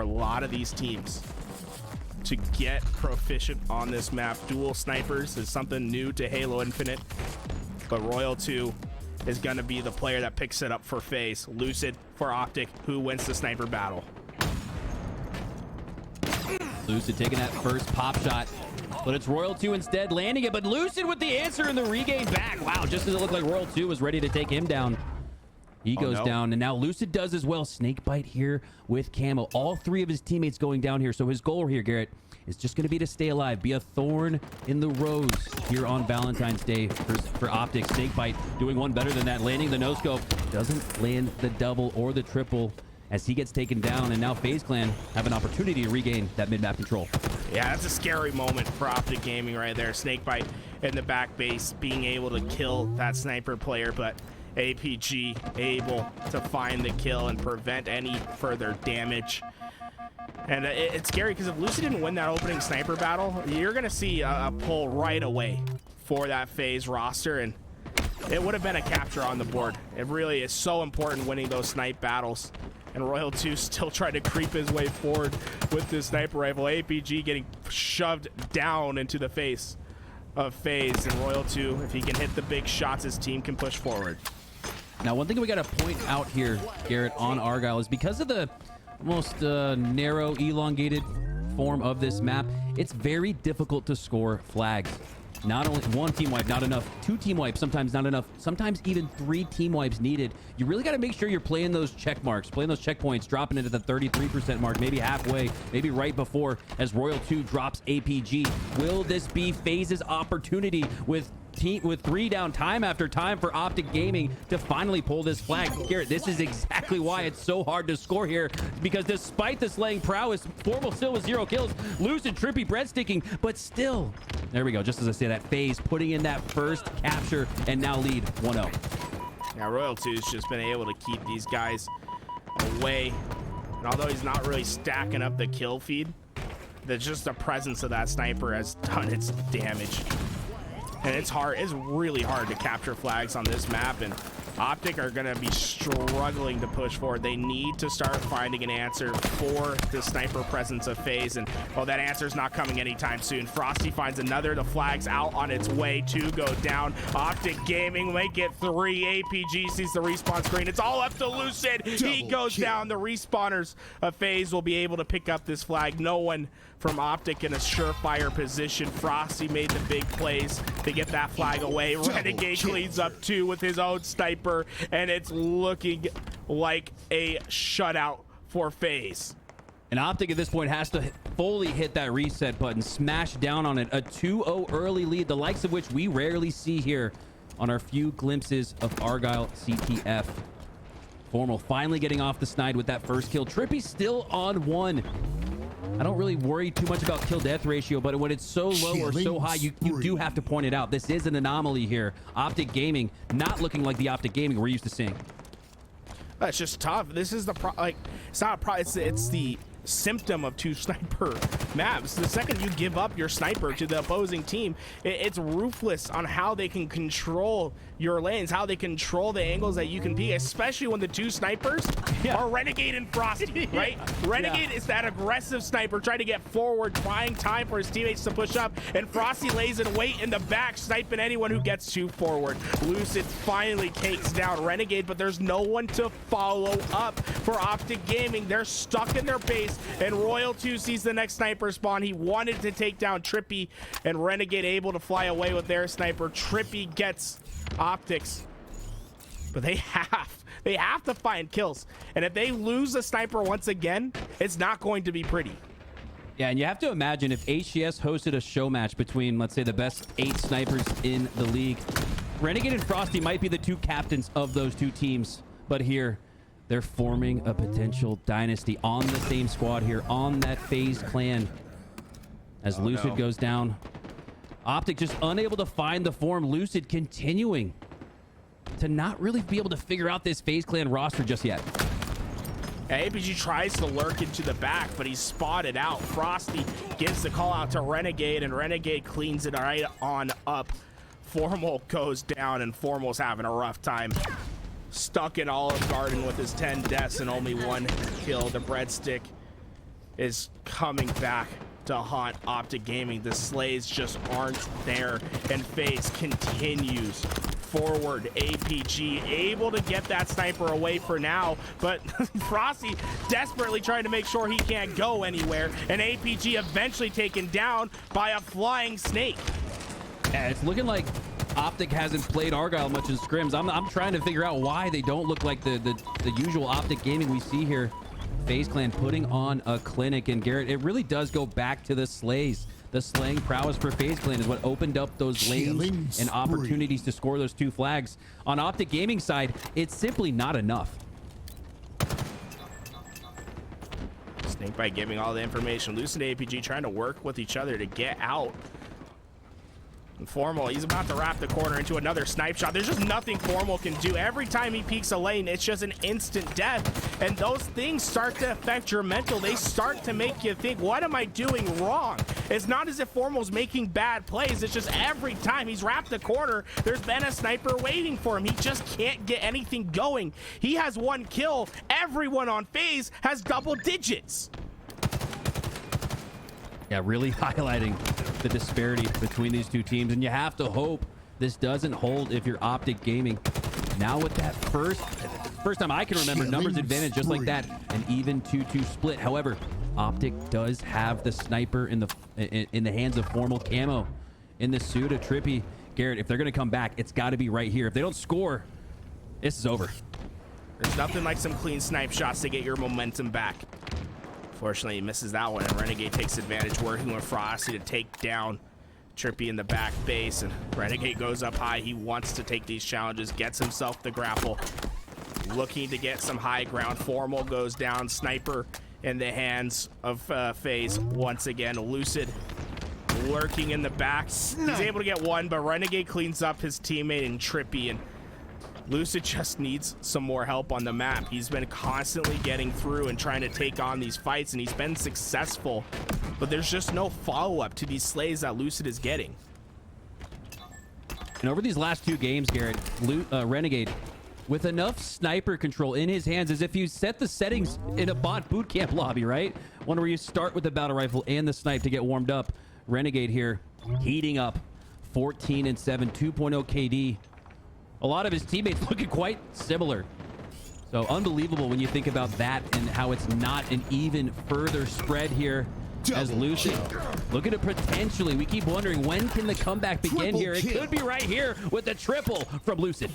for a lot of these teams to get proficient on this map. Dual snipers is something new to Halo Infinite, but Royal 2 is going to be the player that picks it up for FaZe. Lucid for OpTic, who wins the sniper battle. Lucid taking that first pop shot, but it's Royal 2 instead landing it, but Lucid with the answer and the regain back. Wow, just as it looked like Royal 2 was ready to take him down. He goes down, and now Lucid does as well. Snakebite here with Camo. All three of his teammates going down here. So his goal here, Garrett, is just going to be to stay alive, be a thorn in the rose here on Valentine's Day for OpTic. Snakebite doing one better than that, landing the no-scope. Doesn't land the double or the triple as he gets taken down, and now FaZe Clan have an opportunity to regain that mid-map control. Yeah, that's a scary moment for OpTic Gaming right there. Snakebite in the back base, being able to kill that sniper player, but APG able to find the kill and prevent any further damage. And it's scary because if Lucid didn't win that opening sniper battle, you're going to see a pull right away for that FaZe roster, and it would have been a capture on the board. It really is so important winning those snipe battles. And Royal 2 still trying to creep his way forward with this sniper rifle. APG getting shoved down into the face of FaZe, and Royal 2, if he can hit the big shots, his team can push forward. Now, one thing we got to point out here, Garrett, on Argyle is because of the most narrow, elongated form of this map, it's very difficult to score flags. Not only one team wipe, not enough. Two team wipes, sometimes not enough. Sometimes even 3 team wipes needed. You really got to make sure you're playing those check marks, playing those checkpoints, dropping it at the 33% mark, maybe halfway, maybe right before as Royal 2 drops APG. Will this be FaZe's opportunity with 3 down time after time for OpTic Gaming to finally pull this flag? Garrett, this is exactly why it's so hard to score here, because despite the slaying prowess, Formal still with 0 kills. Lucid, trippy, breadsticking, but still, there we go. Just as I say that, FaZe putting in that first capture and now lead 1-0. Now Royal 2's just been able to keep these guys away, and although he's not really stacking up the kill feed, just the presence of that sniper has done its damage. And it's hard, it's really hard to capture flags on this map, and OpTic are going to be struggling to push forward. They need to start finding an answer for the sniper presence of FaZe, and well, that answer is not coming anytime soon. Frosty finds another. The flag's out on its way to go down. OpTic Gaming might get 3. APG sees the respawn screen. It's all up to Lucid. He goes down. The respawners of FaZe will be able to pick up this flag. No one from OpTic in a surefire position. Frosty made the big plays to get that flag away. Renegade cleans up 2 with his own sniper, and it's looking like a shutout for FaZe. And OpTic at this point has to fully hit that reset button, smash down on it. A 2-0 early lead, the likes of which we rarely see here on our few glimpses of Argyle CTF. Formal finally getting off the snide with that first kill. Trippy still on 1. I don't really worry too much about kill death ratio, but when it's so low or so high, you do have to point it out. This is an anomaly here. OpTic Gaming not looking like the OpTic Gaming we're used to seeing. It's just tough. This is the it's not a problem. It's the symptom of 2 sniper maps. The second you give up your sniper to the opposing team, it's ruthless on how they can control your lanes, how they control the angles that you can be, especially when the 2 snipers are Renegade and Frosty, right? Renegade is that aggressive sniper trying to get forward, buying time for his teammates to push up, and Frosty lays in wait in the back, sniping anyone who gets too forward. Lucid finally takes down Renegade, but there's no one to follow up for OpTic Gaming. They're stuck in their base, and Royal 2 sees the next sniper spawn. He wanted to take down Trippy, and Renegade able to fly away with their sniper. Trippy gets OpTic's, but they have to find kills, and if they lose a sniper once again, it's not going to be pretty. Yeah, and you have to imagine if HCS hosted a show match between, let's say, the best 8 snipers in the league, Renegade and Frosty might be the 2 captains of those 2 teams, but here they're forming a potential dynasty on the same squad here, on that FaZe clan. As Lucid goes down, OpTic just unable to find the form. Lucid continuing to not really be able to figure out this FaZe clan roster just yet. APG tries to lurk into the back, but he's spotted out. Frosty gives the call out to Renegade, and Renegade cleans it right on up. Formal goes down, and Formal's having a rough time. Stuck in Olive Garden with his 10 deaths and only 1 kill. The breadstick is coming back to haunt OpTic Gaming. The slays just aren't there, and FaZe continues forward. APG able to get that sniper away for now, but Frosty desperately trying to make sure he can't go anywhere, and APG eventually taken down by a flying snake. Yeah, it's looking like OpTic hasn't played Argyle much in scrims. I'm trying to figure out why they don't look like the usual OpTic Gaming we see here. FaZe Clan putting on a clinic, and Garrett, it really does go back to the slays. The slaying prowess for FaZe Clan is what opened up those lanes and opportunities to score those 2 flags. On OpTic Gaming side, it's simply not enough. Snakebite giving all the information. Lucid and APG trying to work with each other to get out. And Formal, he's about to wrap the corner into another snipe shot. There's just nothing Formal can do. Every time he peeks a lane, it's just an instant death. And those things start to affect your mental. They start to make you think, what am I doing wrong? It's not as if Formal's making bad plays. It's just every time he's wrapped the corner, there's been a sniper waiting for him. He just can't get anything going. He has 1 kill. Everyone on FaZe has double digits. Yeah, really highlighting the disparity between these 2 teams, and you have to hope this doesn't hold if you're OpTic Gaming. Now with that first time I can remember numbers advantage just like that, an even 2-2 split. However, OpTic does have the sniper in the hands of Formal Camo in the suit of Trippy. Garrett, if they're going to come back, it's got to be right here. If they don't score, this is over. There's nothing like some clean snipe shots to get your momentum back. Fortunately, he misses that one, and Renegade takes advantage, working with Frosty to take down Trippy in the back base, and Renegade goes up high. He wants to take these challenges, gets himself the grapple, looking to get some high ground. Formal goes down. Sniper in the hands of FaZe once again. Lucid lurking in the back. He's able to get 1, but Renegade cleans up his teammate and Trippy, and Lucid just needs some more help on the map. He's been constantly getting through and trying to take on these fights, and he's been successful, but there's just no follow-up to these slays that Lucid is getting. And over these last 2 games, Garrett, Renegade, with enough sniper control in his hands, as if you set the settings in a bot boot camp lobby, right? One where you start with the battle rifle and the snipe to get warmed up. Renegade here heating up, 14-7, 2.0 KD. A lot of his teammates looking quite similar. So unbelievable when you think about that and how it's not an even further spread here as Lucid looking to potentially, we keep wondering, when can the comeback begin here? It could be right here with the triple from Lucid.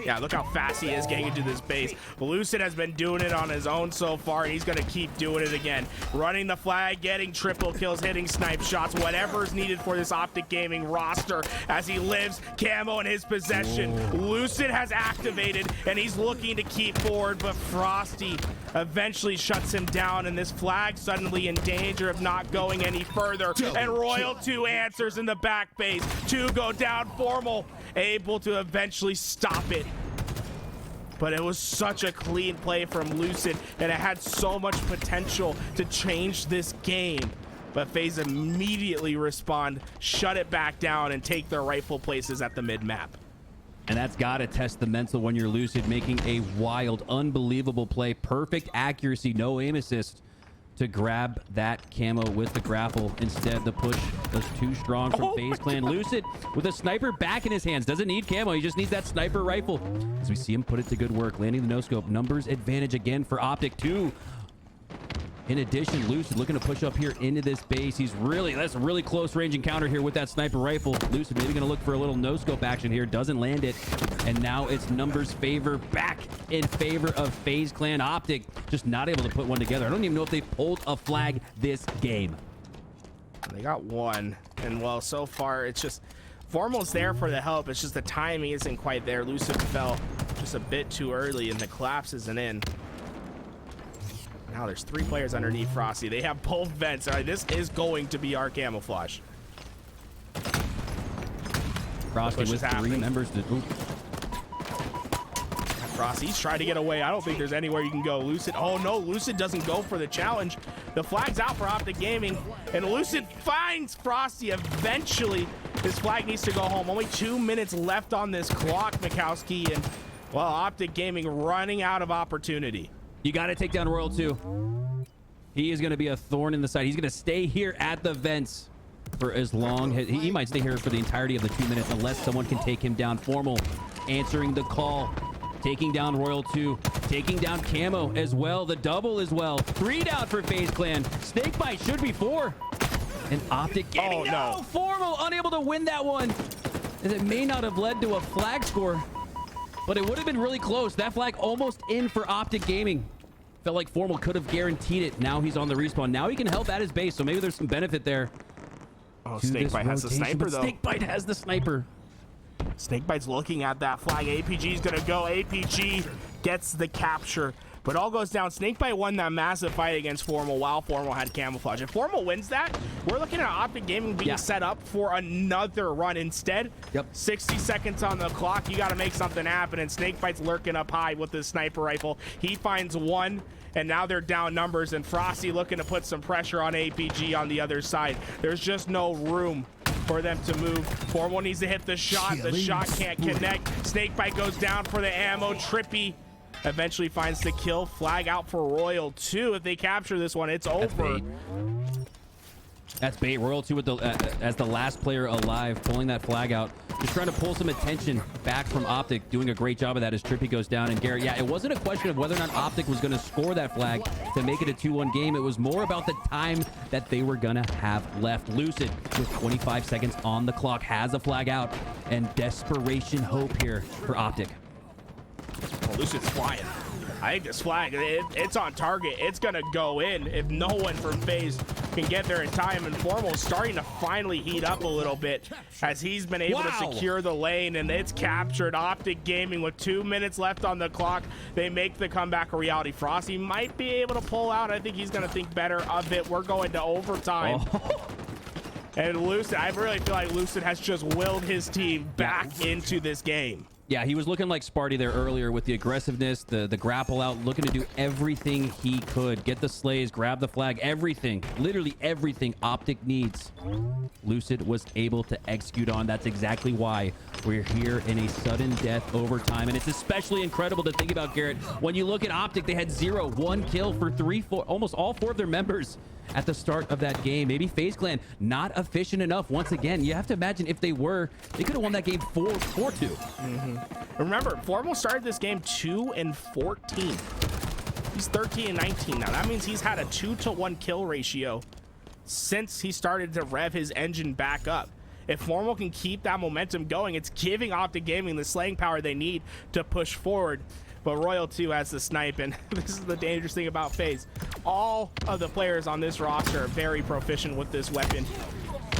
Yeah, look how fast he is getting into this base. Lucid has been doing it on his own so far, and he's going to keep doing it again. Running the flag, getting triple kills, hitting snipe shots, whatever is needed for this OpTic Gaming roster as he lives Camo in his possession. Lucid has activated, and he's looking to keep forward, but Frosty eventually shuts him down, and this flag suddenly in danger of not going any further. And Royal 2 answers in the back base. 2 go down. Formal able to eventually stop it. But it was such a clean play from Lucid, and it had so much potential to change this game. But FaZe immediately respond, shut it back down, and take their rightful places at the mid-map. And that's got to test the mental when you're Lucid, making a wild, unbelievable play. Perfect accuracy, no aim assist to grab that camo with the grapple. Instead, the push was too strong from FaZe Clan. Lucid with a sniper back in his hands. Doesn't need camo. He just needs that sniper rifle. As we see him put it to good work, landing the no-scope. Numbers advantage again for OpTic 2. In addition, Lucid looking to push up here into this base. That's a really close range encounter here with that sniper rifle. Lucid maybe going to look for a little no-scope action here. Doesn't land it. And now it's numbers favor back in favor of FaZe Clan. OpTic just not able to put one together. I don't even know if they pulled a flag this game. They got 1. And well, so far it's just Formal's there for the help. It's just the timing isn't quite there. Lucid fell just a bit too early, and the collapse isn't in. Now there's 3 players underneath Frosty. They have both vents. All right, this is going to be our camouflage. Frosty with 3 members to... Frosty, he's trying to get away. I don't think there's anywhere you can go. Lucid, oh no, Lucid doesn't go for the challenge. The flag's out for OpTic Gaming, and Lucid finds Frosty eventually. His flag needs to go home. Only 2 minutes left on this clock, Mikowski, and well, OpTic Gaming running out of opportunity. You got to take down Royal 2. He is going to be a thorn in the side. He's going to stay here at the vents for as long. He might stay here for the entirety of the 2 minutes unless someone can take him down. Formal answering the call. Taking down Royal 2. Taking down Camo as well. The double as well. 3 down for FaZe Clan. Snakebite should be 4. And OpTic Gaming. Oh, no. Formal unable to win that one. And it may not have led to a flag score, but it would have been really close. That flag almost in for OpTic Gaming. Felt like Formal could have guaranteed it. Now he's on the respawn. Now he can help at his base, so maybe there's some benefit there. Oh, Snakebite has the sniper, though. Snakebite has the sniper. Snakebite's looking at that flag. APG's gonna go. APG gets the capture, but all goes down. Snakebite won that massive fight against Formal while Formal had camouflage. If Formal wins that, we're looking at OpTic Gaming being set up for another run. Instead, 60 seconds on the clock. You got to make something happen, and Snakebite's lurking up high with his sniper rifle. He finds one, and now they're down numbers, and Frosty looking to put some pressure on APG on the other side. There's just no room for them to move. Formal needs to hit the shot. The shot can't connect. Snakebite goes down for the ammo. Trippy eventually finds the kill. Flag out for Royal 2. If they capture this one, it's over. That's bait. Royal 2 with the as the last player alive, pulling that flag out. Just trying to pull some attention back from OpTic. Doing a great job of that as Trippy goes down. And Garrett, yeah, it wasn't a question of whether or not OpTic was going to score that flag to make it a 2-1 game. It was more about the time that they were going to have left. Lucid, with 25 seconds on the clock, has a flag out. And desperation hope here for OpTic. Well, Lucid's flying. I think this flag, it's on target. It's going to go in if no one from FaZe can get there in time. And Formal's starting to finally heat up a little bit as he's been able to secure the lane, and it's captured. OpTic Gaming with 2 minutes left on the clock. They make the comeback a reality. Frosty might be able to pull out. I think he's going to think better of it. We're going to overtime. And Lucid, I really feel like Lucid has just willed his team back into this game. Yeah, he was looking like Sparty there earlier with the aggressiveness, the grapple out, looking to do everything he could. Get the slays, grab the flag, everything, literally everything OpTic needs. Lucid was able to execute on. That's exactly why we're here in a sudden death overtime. And it's especially incredible to think about, Garrett. When you look at OpTic, they had 1 kill for 4, almost all 4 of their members at the start of that game. Maybe FaZe Clan not efficient enough. Once again, you have to imagine if they were, they could have won that game 4-2. Remember, Formal started this game 2-14. He's 13-19 now. That means he's had a 2-to-1 kill ratio since he started to rev his engine back up. If Formal can keep that momentum going, it's giving OpTic Gaming the slaying power they need to push forward. But Royal 2 has the snipe, and this is the dangerous thing about FaZe. All of the players on this roster are very proficient with this weapon.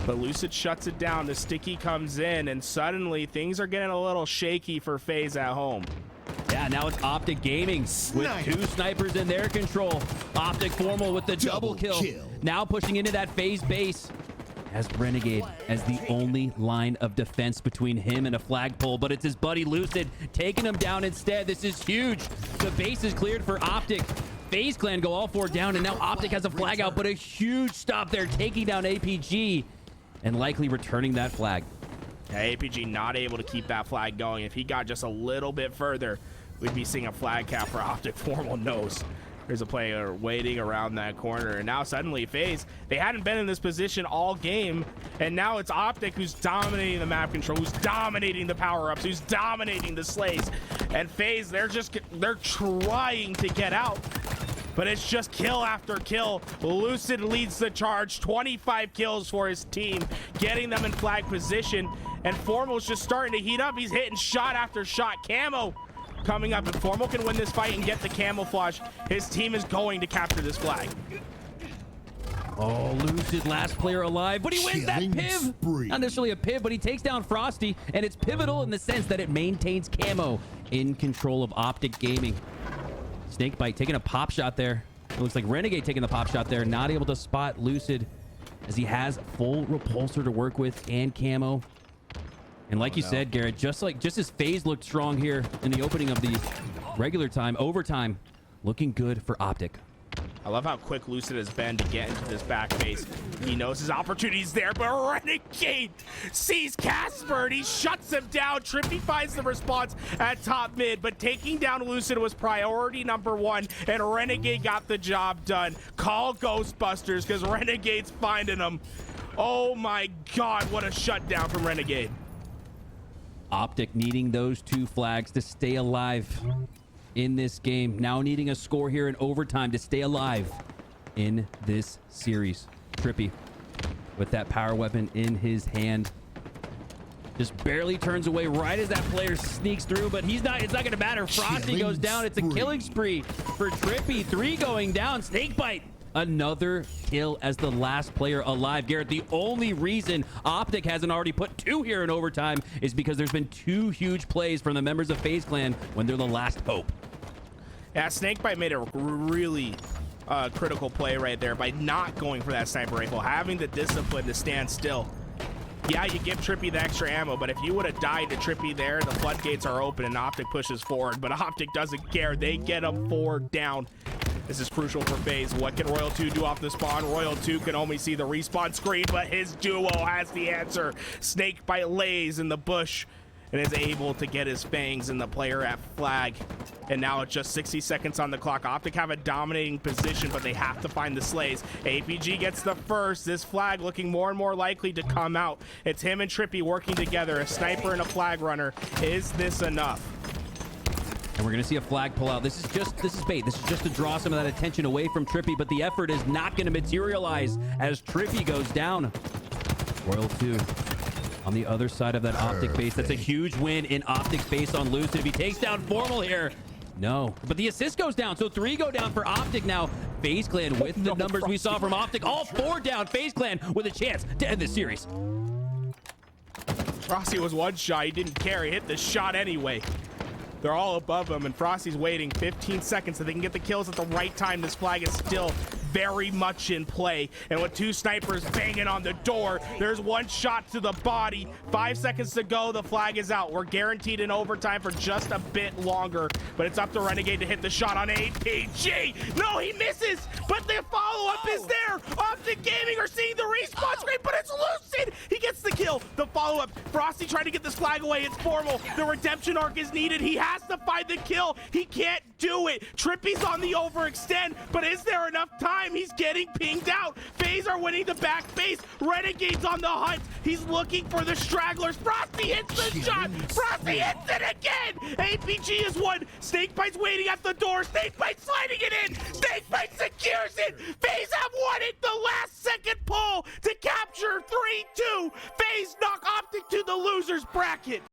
But Lucid shuts it down. The sticky comes in, and suddenly things are getting a little shaky for FaZe at home. Yeah, now it's OpTic Gaming with 2 snipers in their control. OpTic Formal with the double kill. Now pushing into that FaZe base. Has Renegade as the only line of defense between him and a flagpole, but it's his buddy Lucid taking him down instead. This is huge. The base is cleared for OpTic. FaZe Clan go all 4 down, and now OpTic has a flag out, but a huge stop there, taking down APG and likely returning that flag. Yeah, APG not able to keep that flag going. If he got just a little bit further, we'd be seeing a flag cap for OpTic. Formal knows there's a player waiting around that corner, and now suddenly FaZe, they hadn't been in this position all game, and now it's OpTic who's dominating the map control, who's dominating the power-ups, who's dominating the slays. And FaZe, they're trying to get out, but it's just kill after kill. Lucid leads the charge, 25 kills for his team, getting them in flag position, and Formal's just starting to heat up. He's hitting shot after shot. Camo coming up. If Formal can win this fight and get the camouflage, his team is going to capture this flag. Oh, Lucid, last player alive, but he wins that piv. Not necessarily a piv, but he takes down Frosty, and it's pivotal in the sense that it maintains Camo in control of OpTic Gaming. Snakebite taking a pop shot there. It looks like Renegade taking the pop shot there, not able to spot Lucid as he has full repulsor to work with and Camo. And like you said, Garrett, just as FaZe looked strong here in the opening of the regular time, overtime, looking good for OpTic. I love how quick Lucid has been to get into this back base. He knows his opportunity's there, but Renegade sees Casper and he shuts him down. Trippy finds the response at top mid, but taking down Lucid was priority number one, and Renegade got the job done. Call Ghostbusters, because Renegade's finding them. Oh my God, what a shutdown from Renegade. OpTic needing those 2 flags to stay alive in this game. Now needing a score here in overtime to stay alive in this series. Trippy with that power weapon in his hand. Just barely turns away right as that player sneaks through, but it's not going to matter. Frosty goes down. It's a killing spree for Trippy. 3 going down. Snakebite. Another kill as the last player alive. Garrett, the only reason OpTic hasn't already put 2 here in overtime is because there's been 2 huge plays from the members of FaZe Clan when they're the last hope. Yeah, Snakebite made a really critical play right there by not going for that sniper rifle, having the discipline to stand still. Yeah, you give Trippy the extra ammo, but if you would have died to Trippy there, the floodgates are open and OpTic pushes forward, but OpTic doesn't care. They get him 4 down. This is crucial for FaZe. What can Royal 2 do off the spawn? Royal 2 can only see the respawn screen, but his duo has the answer. Snakebite lays in the bush and is able to get his fangs in the player at flag. And now it's just 60 seconds on the clock. OpTic have a dominating position, but they have to find the slays. APG gets the first. This flag looking more and more likely to come out. It's him and Trippy working together, a sniper and a flag runner. Is this enough? And we're going to see a flag pull out. This is bait. This is just to draw some of that attention away from Trippy, but the effort is not going to materialize as Trippy goes down. Royal 2 on the other side of that OpTic base. That's a huge win in OpTic's base on Lucid. If he takes down Formal here, no. But the assist goes down, so 3 go down for OpTic now. FaZe Clan with the numbers we saw from OpTic. All 4 down. FaZe Clan with a chance to end this series. Frosty was 1 shot. He didn't care. He hit the shot anyway. They're all above him, and Frosty's waiting 15 seconds so they can get the kills at the right time. This flag is still very much in play, and with 2 snipers banging on the door, there's 1 shot to the body. 5 seconds to go. The flag is out. We're guaranteed in overtime for just a bit longer, but it's up to Renegade to hit the shot on APG. No, he misses, but the follow-up is there. OpTic Gaming are seeing the respawn screen, but it's Lucid. He gets the kill. The follow-up. Frosty trying to get this flag away. It's Formal. The redemption arc is needed. He has to find the kill. He can't do it. Trippy's on the overextend, but is there enough time? He's getting pinged out. FaZe are winning the back base. Renegade's on the hunt. He's looking for the stragglers. Frosty hits the shot. Frosty hits it again. APG is 1. Snakebite's waiting at the door. Snakebite sliding it in. Snakebite secures it. FaZe have won it. The last second pull to capture 3-2. FaZe knock OpTic to the losers bracket.